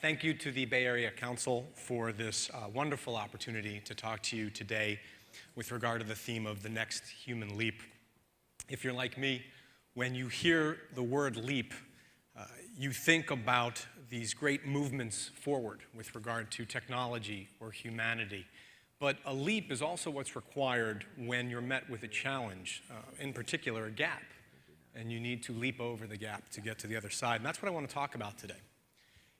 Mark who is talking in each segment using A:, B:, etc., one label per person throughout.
A: Thank you to the Bay Area Council for this wonderful opportunity to talk to you today with regard to the theme of the next human leap. If you're like me, when you hear the word leap, you think about these great movements forward with regard to technology or humanity. But a leap is also what's required when you're met with a challenge, in particular a gap, and you need to leap over the gap to get to the other side. And that's what I want to talk about today.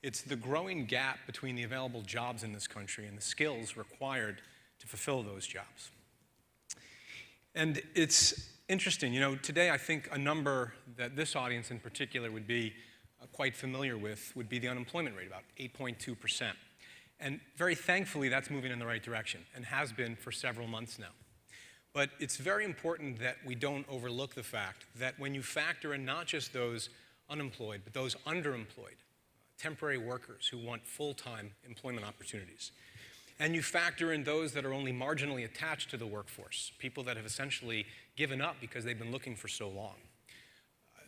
A: It's the growing gap between the available jobs in this country and the skills required to fulfill those jobs. And it's interesting, today I think a number that this audience in particular would be quite familiar with would be the unemployment rate, about 8.2%. And very thankfully, that's moving in the right direction and has been for several months now. But it's very important that we don't overlook the fact that when you factor in not just those unemployed, but those underemployed, temporary workers who want full-time employment opportunities, and you factor in those that are only marginally attached to the workforce, people that have essentially given up because they've been looking for so long,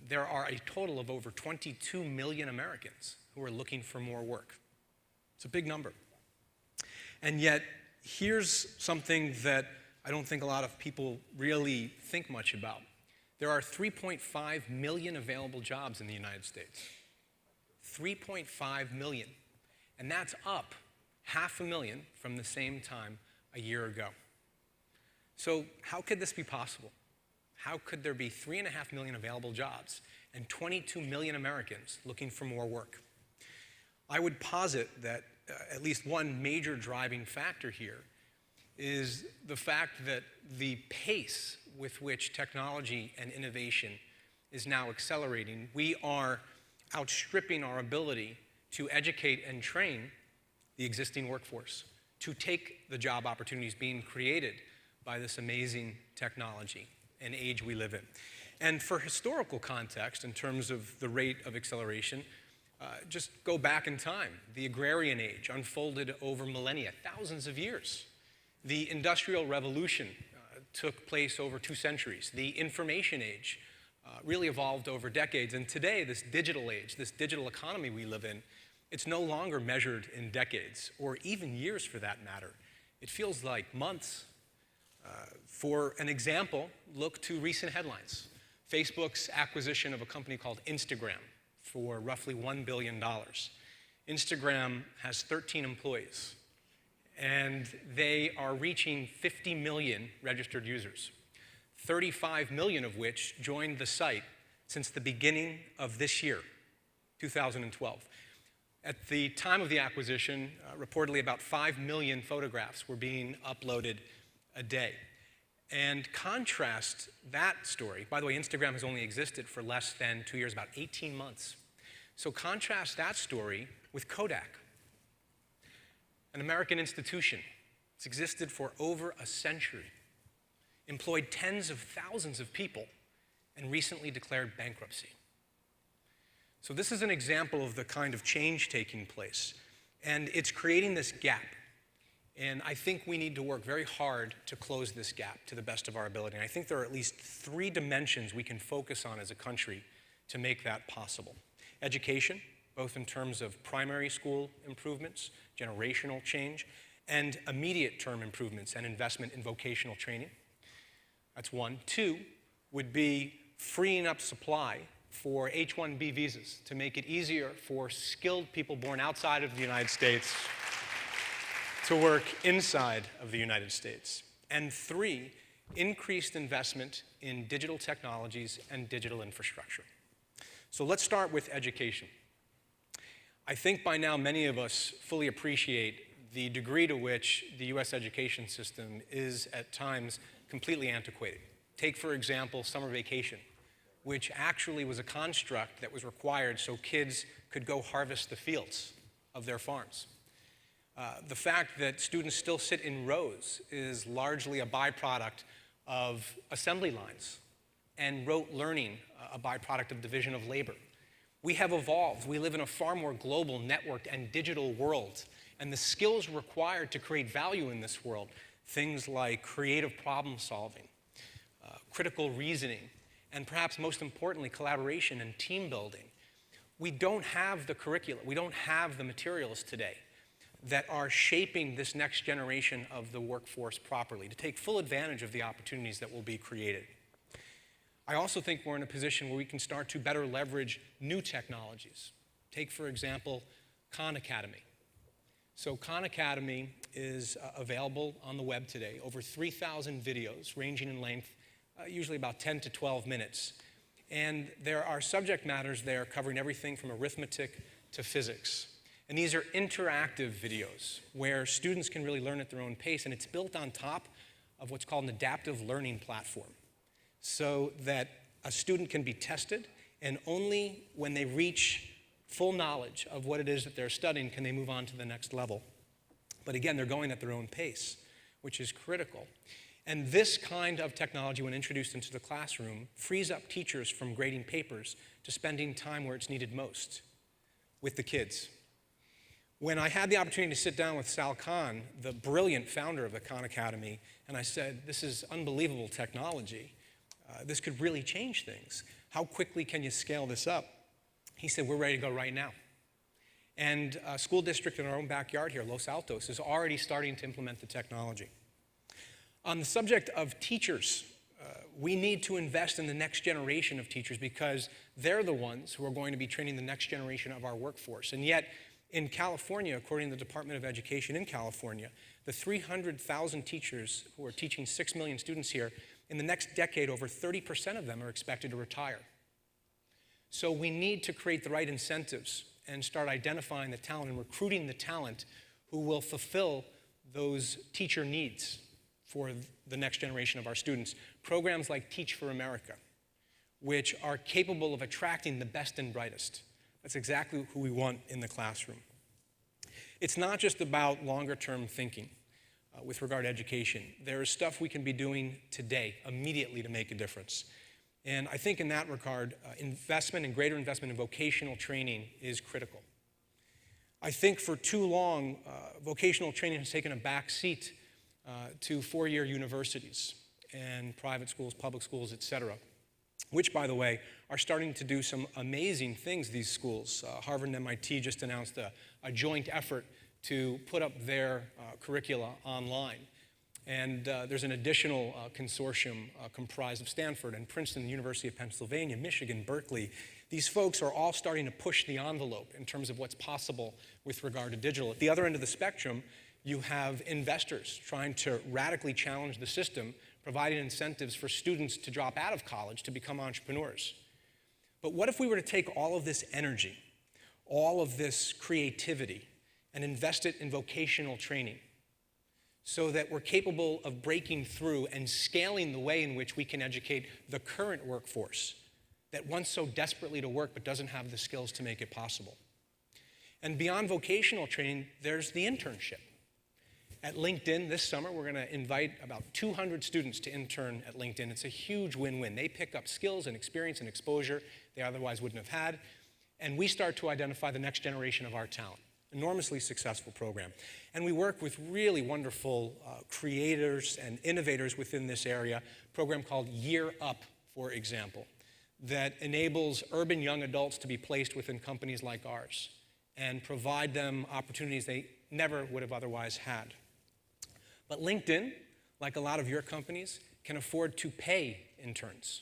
A: there are a total of over 22 million Americans who are looking for more work. It's a big number. And yet, here's something that I don't think a lot of people really think much about. There are 3.5 million available jobs in the United States. 3.5 million. And that's up 500,000 from the same time a year ago. So how could this be possible? How could there be 3.5 million available jobs and 22 million Americans looking for more work? I would posit that at least one major driving factor here is the fact that the pace with which technology and innovation is now accelerating. We are outstripping our ability to educate and train the existing workforce, to take the job opportunities being created by this amazing technology and age we live in. And for historical context, in terms of the rate of acceleration, just go back in time. The agrarian age unfolded over millennia, thousands of years. The Industrial Revolution took place over 2 centuries. The information age really evolved over decades. And today, this digital age, this digital economy we live in, it's no longer measured in decades, or even years for that matter. It feels like months. For an example, look to recent headlines. Facebook's acquisition of a company called Instagram for roughly $1 billion. Instagram has 13 employees, and they are reaching 50 million registered users, 35 million of which joined the site since the beginning of this year, 2012. At the time of the acquisition, reportedly about 5 million photographs were being uploaded a day. And contrast that story, by the way, Instagram has only existed for less than 2 years, about 18 months. So contrast that story with Kodak, an American institution. It's existed for over a century, employed tens of thousands of people, and recently declared bankruptcy. So this is an example of the kind of change taking place, and it's creating this gap. And I think we need to work very hard to close this gap to the best of our ability. And I think there are at least 3 dimensions we can focus on as a country to make that possible. Education, both in terms of primary school improvements, generational change, and immediate term improvements and investment in vocational training. That's 1. 2 would be freeing up supply for H-1B visas to make it easier for skilled people born outside of the United States to work inside of the United States. And 3, increased investment in digital technologies and digital infrastructure. So let's start with education. I think by now many of us fully appreciate the degree to which the US education system is at times completely antiquated. Take, for example, summer vacation, which actually was a construct that was required so kids could go harvest the fields of their farms. The fact that students still sit in rows is largely a byproduct of assembly lines and rote learning, a byproduct of division of labor. We have evolved. We live in a far more global, networked, and digital world. And the skills required to create value in this world, things like creative problem solving, critical reasoning, and perhaps most importantly, collaboration and team building, we don't have the curricula, we don't have the materials today that are shaping this next generation of the workforce properly to take full advantage of the opportunities that will be created. I also think we're in a position where we can start to better leverage new technologies. Take, for example, Khan Academy. So Khan Academy is available on the web today, over 3,000 videos ranging in length, usually about 10 to 12 minutes. And there are subject matters there covering everything from arithmetic to physics. And these are interactive videos where students can really learn at their own pace, and it's built on top of what's called an adaptive learning platform, so that a student can be tested, and only when they reach full knowledge of what it is that they're studying can they move on to the next level. But again, they're going at their own pace, which is critical. And this kind of technology, when introduced into the classroom, frees up teachers from grading papers to spending time where it's needed most, with the kids. When I had the opportunity to sit down with Sal Khan, the brilliant founder of the Khan Academy, and I said, this is unbelievable technology. This could really change things. How quickly can you scale this up? He said, we're ready to go right now. And a school district in our own backyard here, Los Altos, is already starting to implement the technology. On the subject of teachers, we need to invest in the next generation of teachers because they're the ones who are going to be training the next generation of our workforce. And yet, in California, according to the Department of Education in California, the 300,000 teachers who are teaching 6 million students here, in the next decade, over 30% of them are expected to retire. So we need to create the right incentives and start identifying the talent and recruiting the talent who will fulfill those teacher needs for the next generation of our students. Programs like Teach for America, which are capable of attracting the best and brightest. That's exactly who we want in the classroom. It's not just about longer-term thinking with regard to education. There is stuff we can be doing today, immediately, to make a difference. And I think in that regard, investment and greater investment in vocational training is critical. I think for too long, vocational training has taken a back seat to four-year universities and private schools, public schools, et cetera, which, by the way, are starting to do some amazing things, these schools. Harvard and MIT just announced a joint effort to put up their curricula online. And there's an additional consortium comprised of Stanford and Princeton, the University of Pennsylvania, Michigan, Berkeley. These folks are all starting to push the envelope in terms of what's possible with regard to digital. At the other end of the spectrum, you have investors trying to radically challenge the system, providing incentives for students to drop out of college to become entrepreneurs. But what if we were to take all of this energy, all of this creativity, and invest it in vocational training so that we're capable of breaking through and scaling the way in which we can educate the current workforce that wants so desperately to work but doesn't have the skills to make it possible. And beyond vocational training, there's the internship. At LinkedIn this summer, we're going to invite about 200 students to intern at LinkedIn. It's a huge win-win. They pick up skills and experience and exposure they otherwise wouldn't have had, and we start to identify the next generation of our talent. Enormously successful program. And we work with really wonderful creators and innovators within this area, a program called Year Up, for example, that enables urban young adults to be placed within companies like ours and provide them opportunities they never would have otherwise had. But LinkedIn, like a lot of your companies, can afford to pay interns.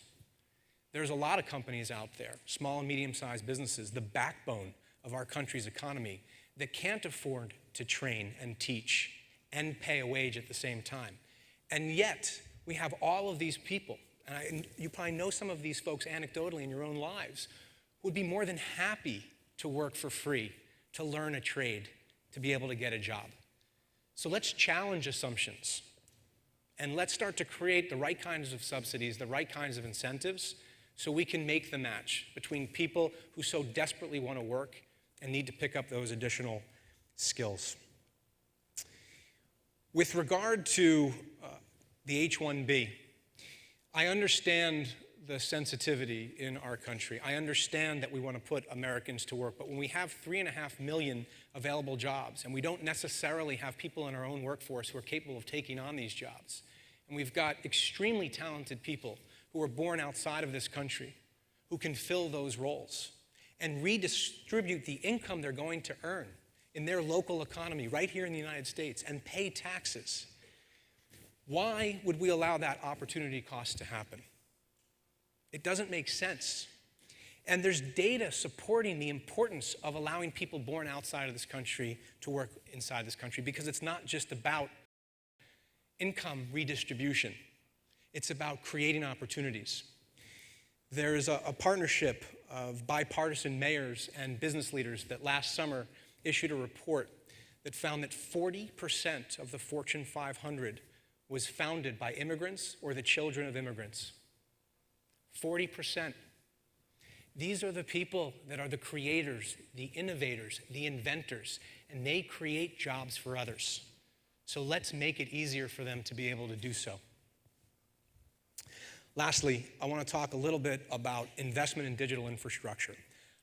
A: There's a lot of companies out there, small and medium-sized businesses, the backbone of our country's economy, that can't afford to train and teach and pay a wage at the same time. And yet, we have all of these people, and you probably know some of these folks anecdotally in your own lives, who would be more than happy to work for free, to learn a trade, to be able to get a job. So let's challenge assumptions, and let's start to create the right kinds of subsidies, the right kinds of incentives, so we can make the match between people who so desperately want to work and need to pick up those additional skills. With regard to the H-1B, I understand the sensitivity in our country. I understand that we want to put Americans to work, but when we have 3.5 million available jobs, and we don't necessarily have people in our own workforce who are capable of taking on these jobs, and we've got extremely talented people who are born outside of this country who can fill those roles, and redistribute the income they're going to earn in their local economy right here in the United States and pay taxes. Why would we allow that opportunity cost to happen? It doesn't make sense. And there's data supporting the importance of allowing people born outside of this country to work inside this country, because it's not just about income redistribution. It's about creating opportunities. There's a partnership of bipartisan mayors and business leaders that last summer issued a report that found that 40% of the Fortune 500 was founded by immigrants or the children of immigrants. 40%. These are the people that are the creators, the innovators, the inventors, and they create jobs for others. So let's make it easier for them to be able to do so. Lastly, I want to talk a little bit about investment in digital infrastructure.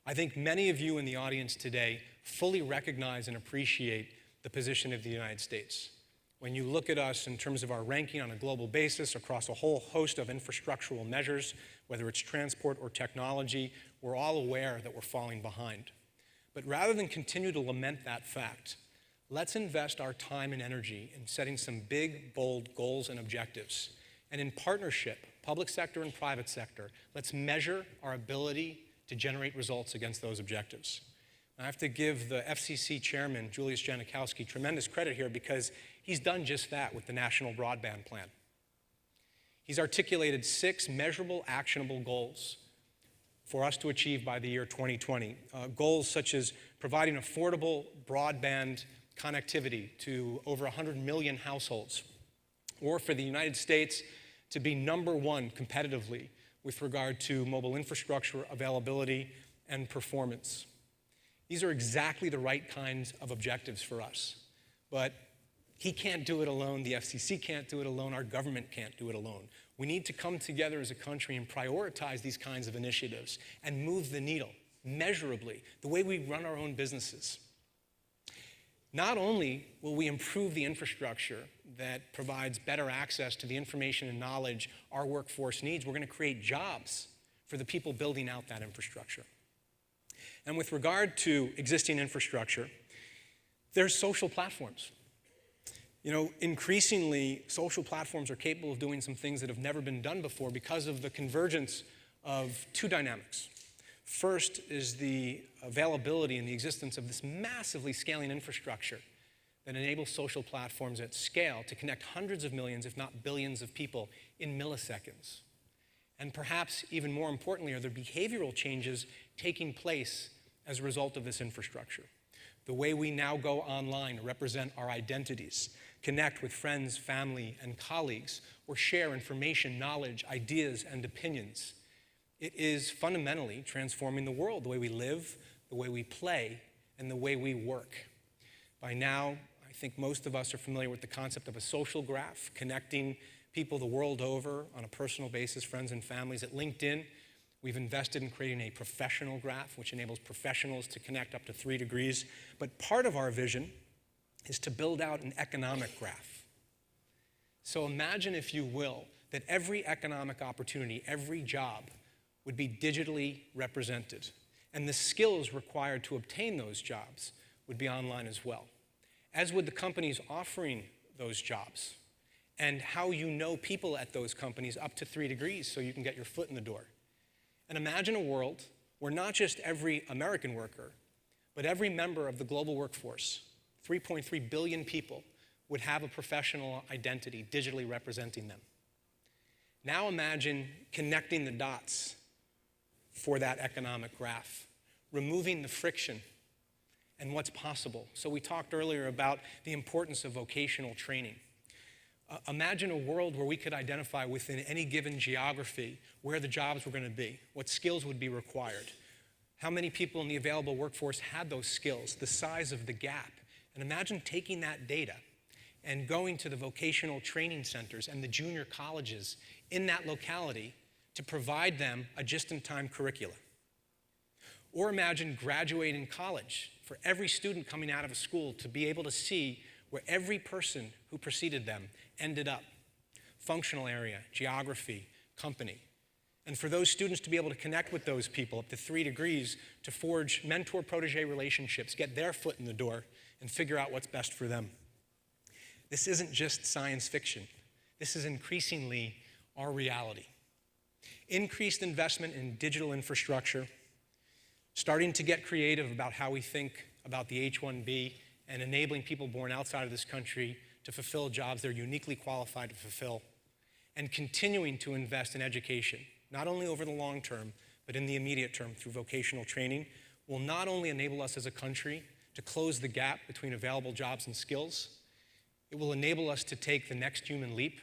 A: I think many of you in the audience today fully recognize and appreciate the position of the United States. When you look at us in terms of our ranking on a global basis across a whole host of infrastructural measures, whether it's transport or technology, we're all aware that we're falling behind. But rather than continue to lament that fact, let's invest our time and energy in setting some big, bold goals and objectives. And in partnership, public sector and private sector, let's measure our ability to generate results against those objectives. I have to give the FCC chairman, Julius Janikowski, tremendous credit here, because he's done just that with the National Broadband Plan. He's articulated 6 measurable, actionable goals for us to achieve by the year 2020. Goals such as providing affordable broadband connectivity to over 100 million households, or for the United States to be #1 competitively with regard to mobile infrastructure availability and performance. These are exactly the right kinds of objectives for us. But he can't do it alone, the FCC can't do it alone, our government can't do it alone. We need to come together as a country and prioritize these kinds of initiatives and move the needle measurably, the way we run our own businesses. Not only will we improve the infrastructure that provides better access to the information and knowledge our workforce needs, we're going to create jobs for the people building out that infrastructure. And with regard to existing infrastructure, there's social platforms. You know, increasingly, social platforms are capable of doing some things that have never been done before because of the convergence of 2 dynamics. First is the availability and the existence of this massively scaling infrastructure that enables social platforms at scale to connect hundreds of millions, if not billions of people in milliseconds. And perhaps even more importantly are the behavioral changes taking place as a result of this infrastructure. The way we now go online to represent our identities, connect with friends, family, and colleagues, or share information, knowledge, ideas, and opinions. It is fundamentally transforming the world, the way we live, the way we play, and the way we work. By now, I think most of us are familiar with the concept of a social graph, connecting people the world over on a personal basis, friends and families. At LinkedIn, we've invested in creating a professional graph, which enables professionals to connect up to 3 degrees. But part of our vision is to build out an economic graph. So imagine, if you will, that every economic opportunity, every job would be digitally represented. And the skills required to obtain those jobs would be online as well, as would the companies offering those jobs, and how you know people at those companies up to 3 degrees so you can get your foot in the door. And imagine a world where not just every American worker, but every member of the global workforce, 3.3 billion people, would have a professional identity digitally representing them. Now imagine connecting the dots for that economic graph, removing the friction and what's possible. So we talked earlier about the importance of vocational training. Imagine a world where we could identify within any given geography where the jobs were going to be, what skills would be required, how many people in the available workforce had those skills, the size of the gap. And imagine taking that data and going to the vocational training centers and the junior colleges in that locality to provide them a just-in-time curricula. Or imagine graduating college for every student coming out of a school to be able to see where every person who preceded them ended up. Functional area, geography, company. And for those students to be able to connect with those people up to 3 degrees, to forge mentor-protege relationships, get their foot in the door, and figure out what's best for them. This isn't just science fiction. This is increasingly our reality. Increased investment in digital infrastructure, starting to get creative about how we think about the H-1B, and enabling people born outside of this country to fulfill jobs they're uniquely qualified to fulfill, and continuing to invest in education, not only over the long term, but in the immediate term through vocational training, will not only enable us as a country to close the gap between available jobs and skills, it will enable us to take the next human leap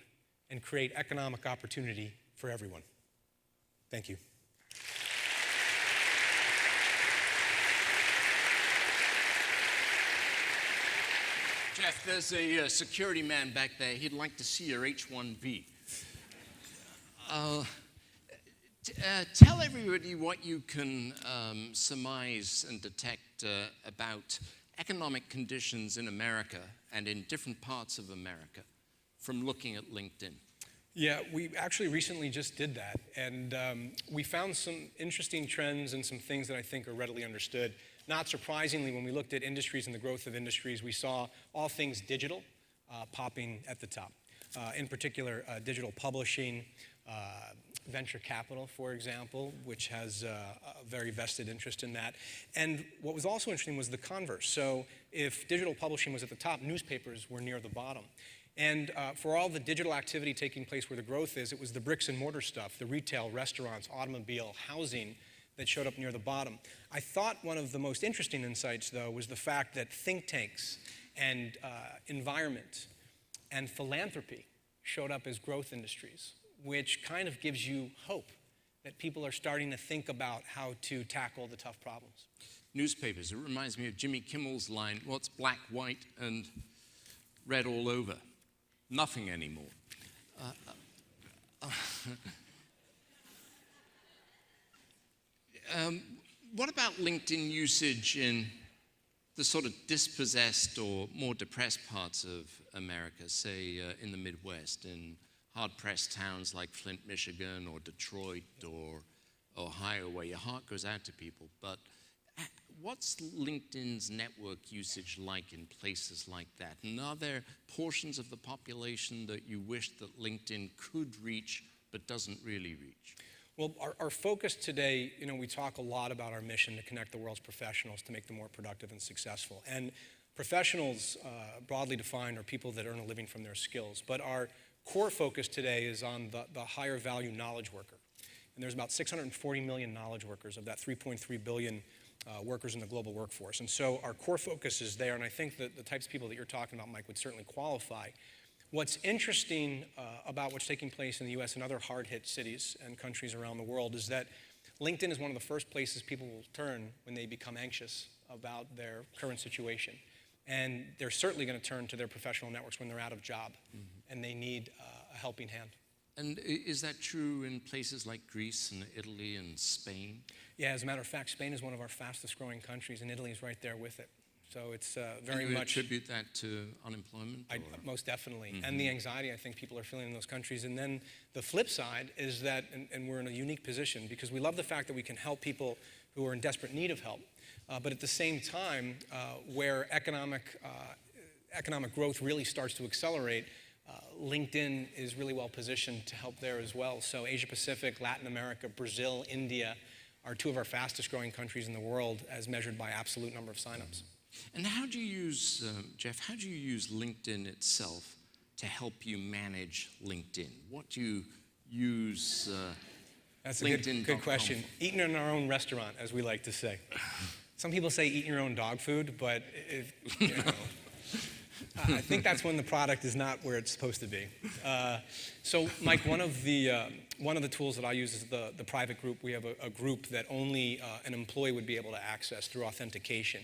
A: and create economic opportunity for everyone. Thank you.
B: Jeff, there's a security man back there. He'd like to see your H-1B. Tell everybody what you can surmise and detect about economic conditions in America and in different parts of America from looking at LinkedIn.
A: Yeah, we actually recently just did that, and we found some interesting trends and some things that I think are readily understood. Not surprisingly, when we looked at industries and the growth of industries, we saw all things digital popping at the top. In particular, digital publishing, venture capital, for example, which has a very vested interest in that. And what was also interesting was the converse. So if digital publishing was at the top, newspapers were near the bottom. And for all the digital activity taking place where the growth is, it was the bricks and mortar stuff, the retail, restaurants, automobile, housing, that showed up near the bottom. I thought one of the most interesting insights, though, was the fact that think tanks and environment and philanthropy showed up as growth industries, which kind of gives you hope that people are starting to think about how to tackle the tough problems.
B: Newspapers, it reminds me of Jimmy Kimmel's line, what's black, white, and red all over? Nothing anymore. What about LinkedIn usage in the sort of dispossessed or more depressed parts of America, say in the Midwest, in hard-pressed towns like Flint, Michigan, or Detroit, or Ohio, where your heart goes out to people? But what's LinkedIn's network usage like in places like that? And are there portions of the population that you wish that LinkedIn could reach but doesn't really reach?
A: Well, our focus today, we talk a lot about our mission to connect the world's professionals to make them more productive and successful. And professionals, broadly defined, are people that earn a living from their skills. But our core focus today is on the higher value knowledge worker. And there's about 640 million knowledge workers of that 3.3 billion workers in the global workforce. And so our core focus is there, and I think that the types of people that you're talking about, Mike, would certainly qualify. What's interesting about what's taking place in the US and other hard-hit cities and countries around the world is that LinkedIn is one of the first places people will turn when they become anxious about their current situation. And they're certainly going to turn to their professional networks when they're out of job, and they need a helping hand.
B: And is that true in places like Greece and Italy and Spain?
A: Yeah, as a matter of fact, Spain is one of our fastest growing countries, and Italy is right there with it. So it's very
B: much. You
A: much
B: attribute that to unemployment?
A: Most definitely, and the anxiety I think people are feeling in those countries. And then the flip side is that, and we're in a unique position because we love the fact that we can help people who are in desperate need of help. But at the same time, where economic growth really starts to accelerate, LinkedIn is really well positioned to help there as well. So Asia Pacific, Latin America, Brazil, India are two of our fastest growing countries in the world as measured by absolute number of signups.
B: And how do you use, Jeff, how do you use LinkedIn itself to help you manage LinkedIn? What do you use
A: That's a good question. Eating in our own restaurant, as we like to say. Some people say eat your own dog food, but I think that's when the product is not where it's supposed to be. So, Mike, one of the tools that I use is the private group. We have a group that only an employee would be able to access through authentication.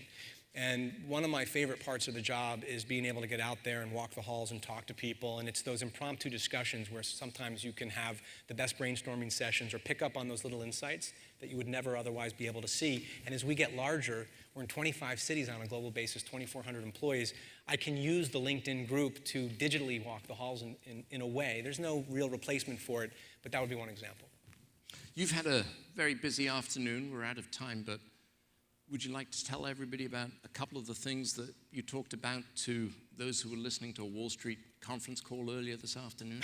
A: And one of my favorite parts of the job is being able to get out there and walk the halls and talk to people. And it's those impromptu discussions where sometimes you can have the best brainstorming sessions or pick up on those little insights that you would never otherwise be able to see. And as we get larger, we're in 25 cities on a global basis, 2,400 employees. I can use the LinkedIn group to digitally walk the halls in a way. There's no real replacement for it, but that would be one example.
B: You've had a very busy afternoon. We're out of time, but would you like to tell everybody about a couple of the things that you talked about to those who were listening to a Wall Street conference call earlier this afternoon?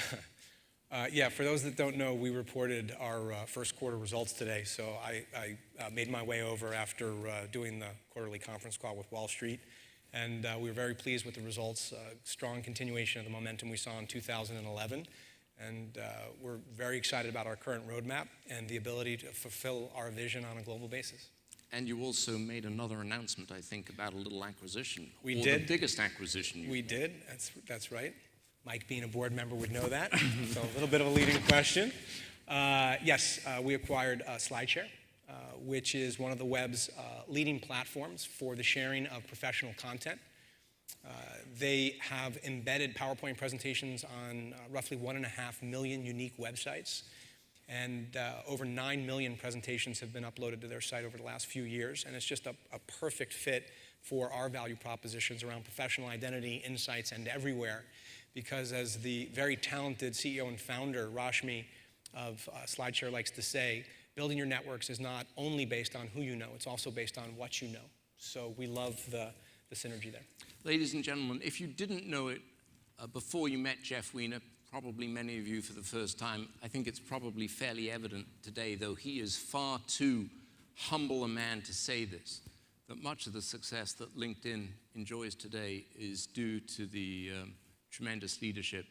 A: Yeah, for those that don't know, we reported our first quarter results today. So I made my way over after doing the quarterly conference call with Wall Street. And we were very pleased with the results, strong continuation of the momentum we saw in 2011. And we're very excited about our current roadmap and the ability to fulfill our vision on a global basis.
B: And you also made another announcement, I think, about a little acquisition.
A: We did.
B: The biggest acquisition
A: We did. That's right. Mike, being a board member, would know that. So a little bit of a leading question. Yes, we acquired SlideShare, which is one of the web's leading platforms for the sharing of professional content. They have embedded PowerPoint presentations on roughly 1.5 million unique websites. And over 9 million presentations have been uploaded to their site over the last few years. And it's just a perfect fit for our value propositions around professional identity, insights, and everywhere. Because as the very talented CEO and founder, Rashmi of SlideShare, likes to say, building your networks is not only based on who you know, it's also based on what you know. So we love the synergy there.
B: Ladies and gentlemen, if you didn't know it before you met Jeff Weiner, probably many of you for the first time, I think it's probably fairly evident today, though he is far too humble a man to say this, that much of the success that LinkedIn enjoys today is due to the tremendous leadership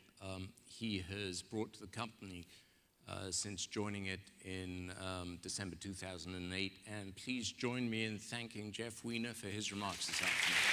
B: he has brought to the company since joining it in December 2008. And please join me in thanking Jeff Weiner for his remarks this afternoon.